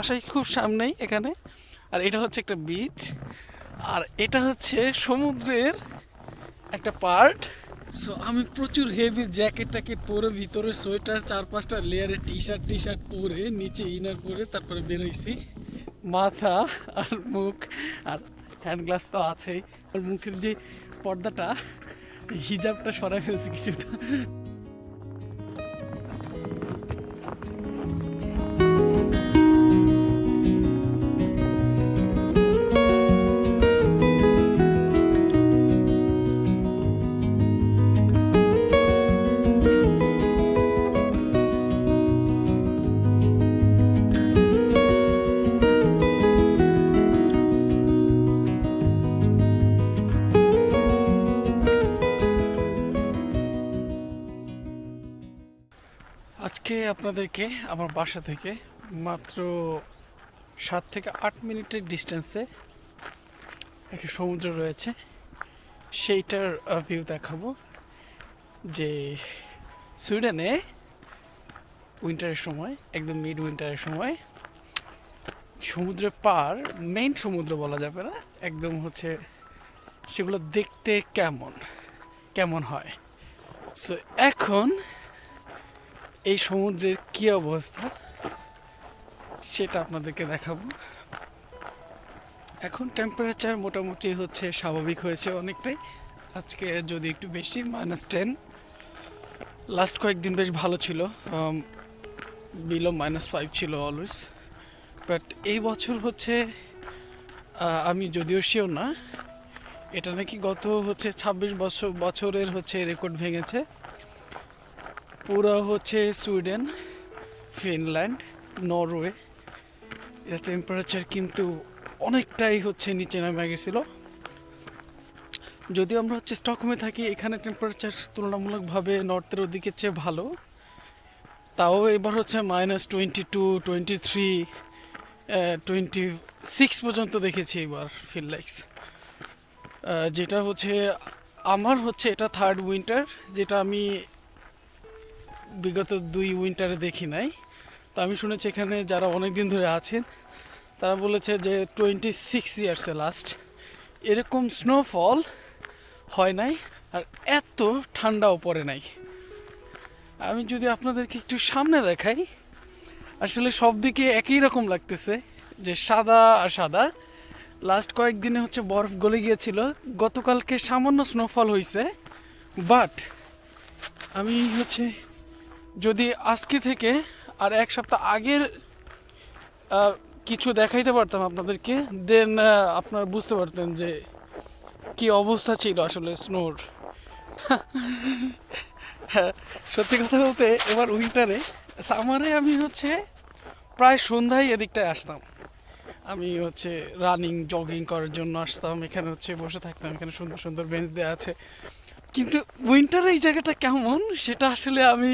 বাসায় খুব সামনেই এখানে। আর এটা হচ্ছে একটা বিচ, আর এটা হচ্ছে সমুদ্রের একটা পার্ট। সো আমি প্রচুর হেভি জ্যাকেট ট্যাকেট পরে, ভিতরে সোয়েটার 4-5টা লেয়ারের টি শার্ট পরে, নিচে ইনার পরে তারপরে বেরোইছি। মাথা আর মুখ আর হ্যান্ড গ্লাভস তো আছেই, আর মুখের যে পর্দাটা, হিজাবটা সরাই ফেলছি কিছুটা। আজকে আপনাদেরকে আমার বাসা থেকে মাত্র 7 থেকে 8 মিনিটের ডিস্টেন্সে একটা সমুদ্র রয়েছে, সেইটার ভিউ দেখাবো। যে সুইডেনে উইন্টারের সময়, একদম মিড উইন্টারের সময় সমুদ্রের পার, মেইন সমুদ্র বলা যাবে না, একদম হচ্ছে সেগুলো দেখতে কেমন কেমন হয়। সো এখন এই সমুদ্রের কি অবস্থা সেটা আপনাদেরকে দেখাবো। এখন টেম্পারেচার মোটামুটি হচ্ছে স্বাভাবিক হয়েছে অনেকটাই, আজকে যদি একটু বেশি, -10। লাস্ট কয়েকদিন বেশ ভালো ছিল, বিলো -5 ছিল অলওয়েজ। বাট এই বছর হচ্ছে আমি যদিও শিওর না, এটা নাকি গত হচ্ছে 26 বছরের হচ্ছে রেকর্ড ভেঙেছে। পুরো হচ্ছে সুইডেন, ফিনল্যান্ড, নরওয়ে, এর টেম্পারেচার কিন্তু অনেকটাই হচ্ছে নিচে নেমে গেছিল। যদি আমরা হচ্ছে স্টকহোমে থাকি, এখানে টেম্পারেচার তুলনামূলকভাবে নর্থের ওদিকের চেয়ে ভালো, তাও এবার হচ্ছে -22, 23, 26 পর্যন্ত দেখেছি এবার ফিল লাইক্স। যেটা হচ্ছে আমার হচ্ছে এটা 3rd উইন্টার, যেটা আমি বিগত 2 উইন্টারে দেখি নাই। তো আমি শুনেছি এখানে যারা অনেক দিন ধরে আছেন তারা বলেছে যে 26 ইয়ার্সে লাস্ট এরকম স্নোফল হয় নাই, আর এত ঠান্ডাও পড়ে নাই। আমি যদি আপনাদেরকে একটু সামনে দেখাই, আসলে সব দিকে একই রকম লাগতেছে, যে সাদা আর সাদা। লাস্ট কয়েকদিনে হচ্ছে বরফ গলে গিয়েছিল, গতকালকে সামান্য স্নোফল হয়েছে। বাট আমি হচ্ছে যদি আজকে থেকে আর 1 সপ্তাহ আগের কিছু দেখাইতে পারতাম আপনাদেরকে, দেন আপনারা বুঝতে পারতেন যে কি অবস্থা ছিল আসলে স্নোর। হ্যাঁ, সত্যি কথা বলতে এবার উইন্টারে, সামারে আমি হচ্ছে প্রায় সন্ধ্যায় এদিকটায় আসতাম। আমি হচ্ছে রানিং জগিং করার জন্য আসতাম, এখানে হচ্ছে বসে থাকতাম, এখানে সুন্দর সুন্দর বেঞ্চ দেওয়া আছে। কিন্তু উইন্টারে এই জায়গাটা কেমন সেটা আসলে আমি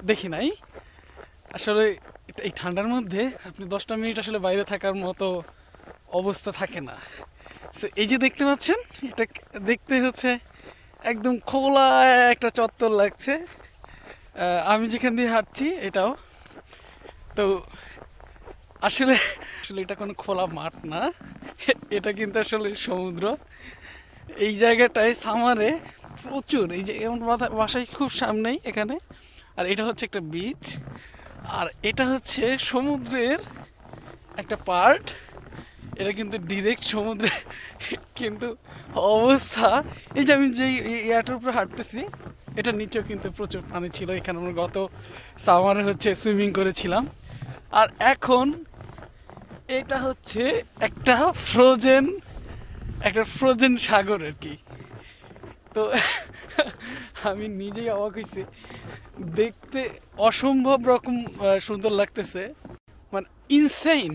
দেখি নাই। আসলে এই ঠান্ডার মধ্যে আপনি 10টা মিনিট আসলে বাইরে থাকার মতো অবস্থা থাকে না। এই যে দেখতে পাচ্ছেন, এটা দেখতে হচ্ছে একদম খোলা একটা চত্বর লাগছে। আমি যেখান দিয়ে হাঁটছি এটাও তো আসলে আসলে এটা কোনো খোলা মাঠ না, এটা কিন্তু আসলে সমুদ্র। এই জায়গাটায় সামারে প্রচুর, এই যে এমন বাসায় খুব সামনেই এখানে, আর এটা হচ্ছে একটা বিচ, আর এটা হচ্ছে সমুদ্রের একটা পার্ট। এটা কিন্তু ডিরেক্ট সমুদ্রে, কিন্তু অবস্থা, এই যে আমি যে ইয়াটার উপরে হাঁটতেছি, এটা নিচেও কিন্তু প্রচুর পানি ছিল। এখানে আমরা গত সামারে হচ্ছে সুইমিং করেছিলাম। আর এখন এটা হচ্ছে একটা ফ্রোজেন সাগর আর কি। তো আমি নিজেই অবাক হয়েছি, দেখতে অসম্ভব রকম সুন্দর লাগতেছে, মানে insane,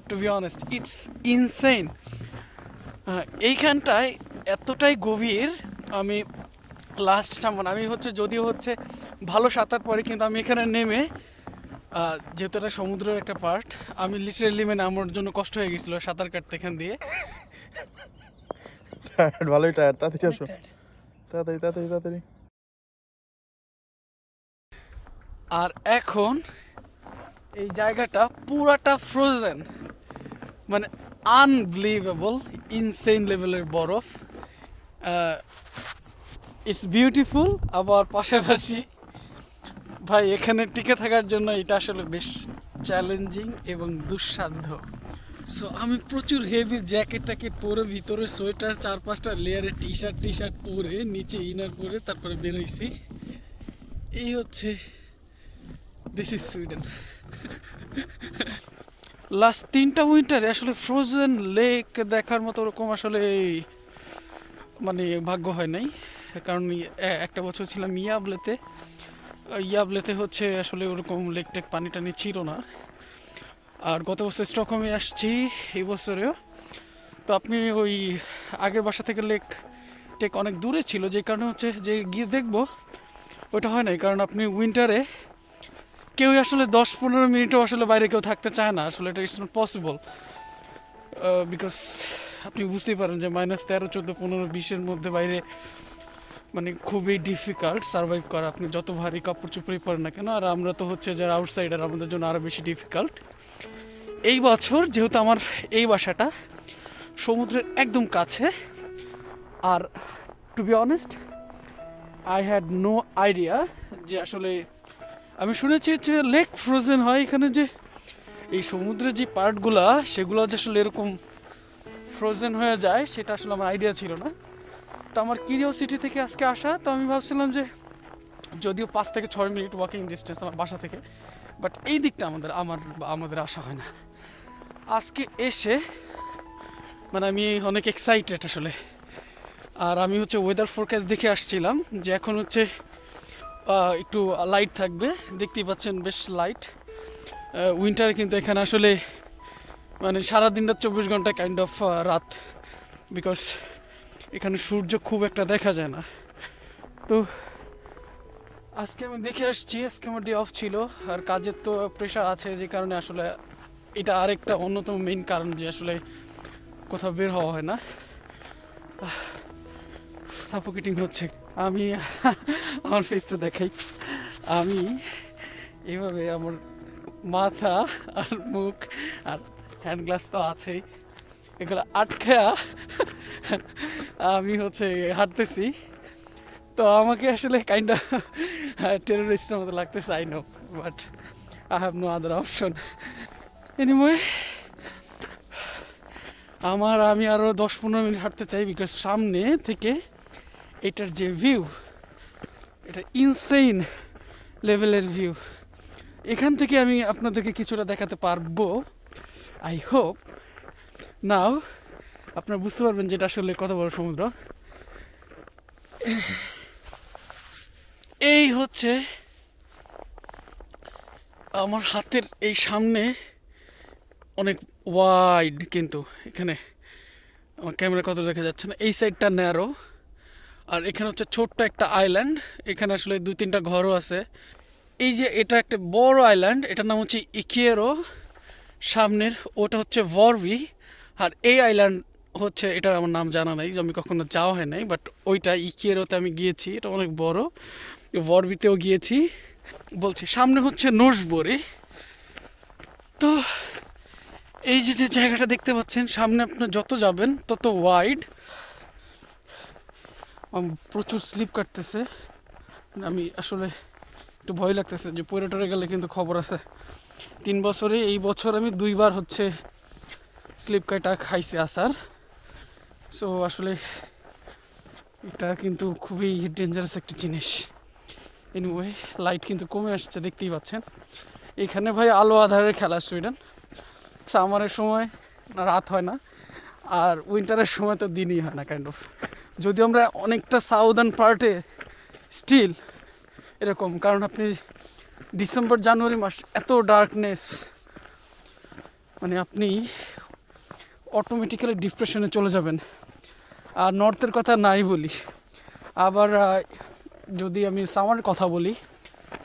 to be honest, it's insane. এইখানটায় এতটাই গভীর, আমি লাস্ট সামন আমি হচ্ছে যদিও হচ্ছে ভালো সাঁতার পরে, কিন্তু আমি এখানে নেমে, যেহেতু এটা সমুদ্রের একটা পার্ট, আমি লিটারেলি মানে আমার জন্য কষ্ট হয়ে গেছিলো সাঁতার কাটতে এখান দিয়ে। ভালোই টায়ার, তাড়াতাড়ি আসো, তাড়াতাড়ি তাড়াতাড়ি তাড়াতাড়ি। আর এখন এই জায়গাটা পুরাটা ফ্রোজেন, মানে আনবিলিভেবল, ইনসেইন লেভেলের বরফ। ইটস বিউটিফুল, আবার পাশাপাশি ভাই এখানে টিকে থাকার জন্য এটা আসলে বেশ চ্যালেঞ্জিং এবং দুঃসাধ্য। সো আমি প্রচুর হেভি জ্যাকেট ট্যাকেট পরে, ভিতরে সোয়েটার 4-5টা লেয়ারের টি শার্ট পরে, নিচে ইনার পরে তারপরে বেরোইছি। এই হচ্ছে দিস ইজ সুইডেন। লাস্ট 3টা উইন্টারে আসলে ফ্রোজেন লেক দেখার মতো ওরকম আসলে মানে ভাগ্য হয় নাই। কারণ একটা বছর ছিলাম ইয়াবলেতে হচ্ছে আসলে ওরকম লেক টেক পানি টানি ছিল না। আর গত বছর স্টকহোমে আসছি, এই বছরেও। তো আপনি ওই আগের বাসা থেকে লেক টেক অনেক দূরে ছিল, যে কারণে হচ্ছে যে গিয়ে দেখবো ওইটা হয় নাই। কারণ আপনি উইন্টারে কেউই আসলে 10-15 মিনিটও আসলে বাইরে কেউ থাকতে চায় না, আসলে এটা ইটস নট পসিবল। বিকজ আপনি বুঝতেই পারেন যে -13, 14, 15, 20-এর মধ্যে বাইরে মানে খুবই ডিফিকাল্ট সার্ভাইভ করা, আপনি যত ভারী কাপড় চোপড়ই পরেন না কেন। আর আমরা তো হচ্ছে যারা আউটসাইডার, আমাদের জন্য আরও বেশি ডিফিকাল্ট। এই বছর যেহেতু আমার এই বাসাটা সমুদ্রের একদম কাছে, আর to be honest I had no idea যে আসলে আমি শুনেছি যে লেক ফ্রোজেন হয় এখানে, যে এই সমুদ্রের যে পার্টগুলা সেগুলো যে আসলে এরকম ফ্রোজেন হয়ে যায়, সেটা আসলে আমার আইডিয়া ছিল না। তো আমার কিউরিওসিটি থেকে আজকে আসা। তো আমি ভাবছিলাম যে যদিও 5 থেকে 6 মিনিট ওয়াকিং ডিস্টেন্স আমার বাসা থেকে, বাট এই দিকটা আমাদের আসা হয় না। আজকে এসে মানে আমি অনেক এক্সাইটেড আসলে। আর আমি হচ্ছে ওয়েদার ফোরকাস্ট দেখে আসছিলাম যে এখন হচ্ছে একটু লাইট থাকবে, দেখতেই পাচ্ছেন বেশ লাইট। উইন্টারে কিন্তু এখানে আসলে মানে সারাদিনটা 24 ঘন্টা কাইন্ড অফ রাত, বিকজ এখানে সূর্য খুব একটা দেখা যায় না। তো আজকে আমি দেখে আসছি, আজকে আমার ডে অফ ছিল, আর কাজের তো প্রেশার আছে, যে কারণে আসলে এটা আরেকটা অন্যতম মেইন কারণ যে আসলে কোথাও বের হওয়া হয় না। সাফোকেটিং হচ্ছে। আমি আমার ফেসটা দেখাই, আমি এইভাবে আমার মাথা আর মুখ আর হ্যান্ড গ্লাস তো আছেই, এগুলো আটকা আমি হচ্ছে হাঁটতেছি। তো আমাকে আসলে কাইন্ড অফ টেররিস্টের মতো লাগতেছে, I know, but I have no other option. Anyway আমি আরও 10-15 মিনিট হাঁটতে চাই, বিকজ সামনে থেকে এটার যে ভিউ, এটা ইনসেইন লেভেলের ভিউ। এখান থেকে আমি আপনাদেরকে কিছুটা দেখাতে পারবো, আই হোপ। নাও আপনারা বুঝতে পারবেন যেটা আসলে কত বড় সমুদ্র। এই হচ্ছে আমার হাতের এই সামনে অনেক ওয়াইড, কিন্তু এখানে আমার ক্যামেরা কত দেখা যাচ্ছে না, এই সাইডটা ন্যারো। আর এখানে হচ্ছে ছোট্ট একটা আইল্যান্ড, এখানে আসলে 2-3টা ঘরও আছে। এই যে এটা একটা বড় আইল্যান্ড, এটার নাম হচ্ছে ইকিয়েরো। সামনের ওটা হচ্ছে ভরভি। আর এই আইল্যান্ড হচ্ছে, এটার আমার নাম জানা নাই, আমি কখনো যাওয়া হয় নাই, বাট ওইটা ইকিয়েরোতে আমি গিয়েছি, এটা অনেক বড়। ভরভিতেও গিয়েছি বলছি। সামনে হচ্ছে নোর্সবরি। তো এই যে জায়গাটা দেখতে পাচ্ছেন সামনে, আপনার যত যাবেন তত ওয়াইড। প্রচুর স্লিপ কাটতেছে, আমি আসলে একটু ভয় লাগতেছে যে পরে টরে গেলে কিন্তু খবর আছে। 3 বছরে এই বছর আমি 2বার হচ্ছে স্লিপ কাটা খাইছি আসার। সো আসলে এটা কিন্তু খুবই ডেঞ্জারাস একটা জিনিস। এনিওয়ে লাইট কিন্তু কমে আসছে, দেখতেই পাচ্ছেন। এখানে ভাই আলো আধারের খেলা সুইডেন। সামারের সময় রাত হয় না, আর উইন্টারের সময় তো দিনই হয় না কাইন্ড অফ। যদিও আমরা অনেকটা সাউদার্ন পার্টে স্টিল এরকম, কারণ আপনি ডিসেম্বর জানুয়ারি মাস এত ডার্কনেস, মানে আপনি অটোমেটিক্যালি ডিপ্রেশনে চলে যাবেন। আর নর্থের কথা নাই বলি। আবার যদি আমি সামারের কথা বলি,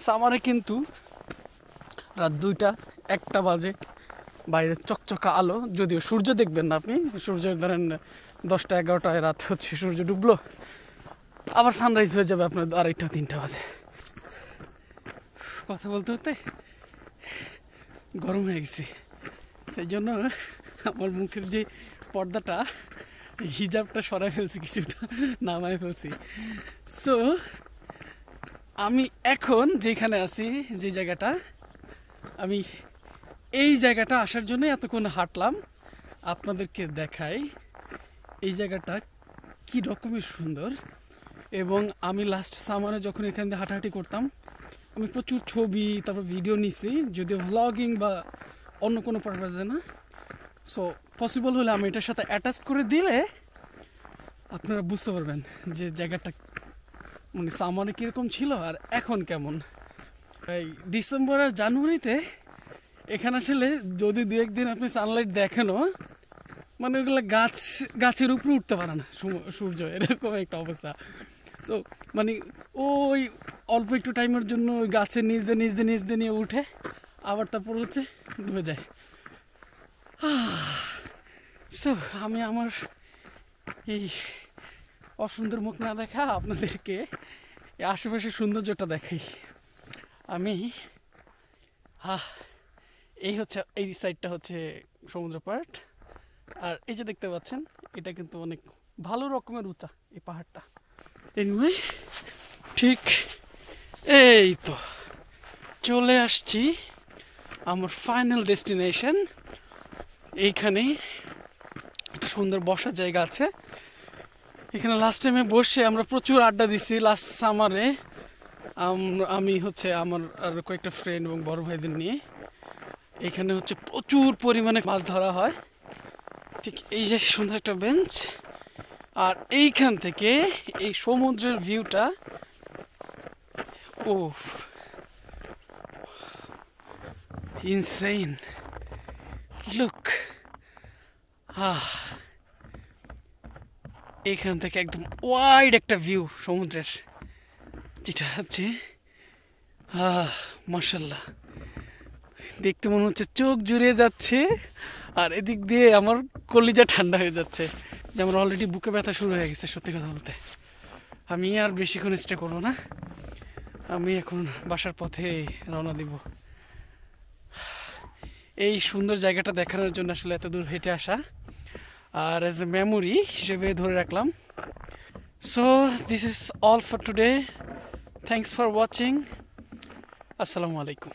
সামারে কিন্তু রাত 2টা-1টা বাজে, বাইরে চকচকা আলো, যদিও সূর্য দেখবেন না আপনি, সূর্য ধরেন 10টা-11টায় রাত হচ্ছে সূর্য ডুবলো, আবার সানরাইজ হয়ে যাবে আপনার 2:30-3টা বাজে। কথা বলতে হতে গরম হয়ে গেছি, সেই জন্য আমার মুখের যে পর্দাটা হিজাবটা সরাই ফেলছি, কিছুটা নামায় ফেলছি। সো আমি এখন যেখানে আছি, যে জায়গাটা, আমি এই জায়গাটা আসার জন্য এতক্ষণ হাঁটলাম, আপনাদেরকে দেখাই এই জায়গাটা কি রকমের সুন্দর। এবং আমি লাস্ট সামারে যখন এখান দিয়ে হাঁটাহাঁটি করতাম, আমি প্রচুর ছবি তারপর ভিডিও নিছি, যদিও ভ্লগিং বা অন্য কোনো পারপাসে না। সো পসিবল হলে আমি এটার সাথে অ্যাটাচ করে দিলে আপনারা বুঝতে পারবেন যে জায়গাটা মানে সামারে কীরকম ছিল আর এখন কেমন। এই ডিসেম্বর আর জানুয়ারিতে এখানে আসলে যদি দু একদিন আপনি সানলাইট দেখেনও, মানে ওইগুলো গাছের উপরে উঠতে পারে না সূর্য, এরকম একটা অবস্থা। সো মানে ওই অল্প একটু টাইমের জন্য ওই গাছের নিচ দিয়ে নিয়ে উঠে আবার তারপর হচ্ছে ডুবে যায়। সো আমি আমার এই অসুন্দর মুখ না দেখা আপনাদেরকে এই আশেপাশের সৌন্দর্যটা দেখাই। আমি এই হচ্ছে এই সাইডটা হচ্ছে সমুদ্র পাড়, আর এই যে দেখতে পাচ্ছেন এটা কিন্তু অনেক ভালো রকমের উঁচা এই পাহাড়টা। এনিওয়ে, ঠিক এই তো চলে আসছি আমার ফাইনাল ডেস্টিনেশন। এইখানে একটা সুন্দর বসার জায়গা আছে, এখানে লাস্ট টাইমে বসে আমরা প্রচুর আড্ডা দিছি লাস্ট সামারে। আমি হচ্ছে আমার আর কয়েকটা ফ্রেন্ড এবং বড় ভাইদের নিয়ে। এখানে হচ্ছে প্রচুর পরিমাণে মাছ ধরা হয়। ঠিক এই যে সুন্দর একটা বেঞ্চ, আর এইখান থেকে এই সমুদ্রের ভিউটা, ও ইনসেইন লুক। এখান থেকে একদম ওয়াইড একটা ভিউ সমুদ্রের, যেটা হচ্ছে মাশাআল্লাহ, দেখতে মনে হচ্ছে চোখ জুড়িয়ে যাচ্ছে। আর এদিক দিয়ে আমার কলিজা ঠান্ডা হয়ে যাচ্ছে, যে আমার অলরেডি বুকে ব্যথা শুরু হয়ে গেছে। সত্যি কথা বলতে আমি আর বেশিক্ষণ স্টে করবো না, আমি এখন বাসার পথে রওনা দিব। এই সুন্দর জায়গাটা দেখানোর জন্য আসলে এত দূর হেঁটে আসা, আর অ্যাজ এ মেমোরি হিসেবে ধরে রাখলাম। So this is all for today, thanks for watching, আসসালামু আলাইকুম।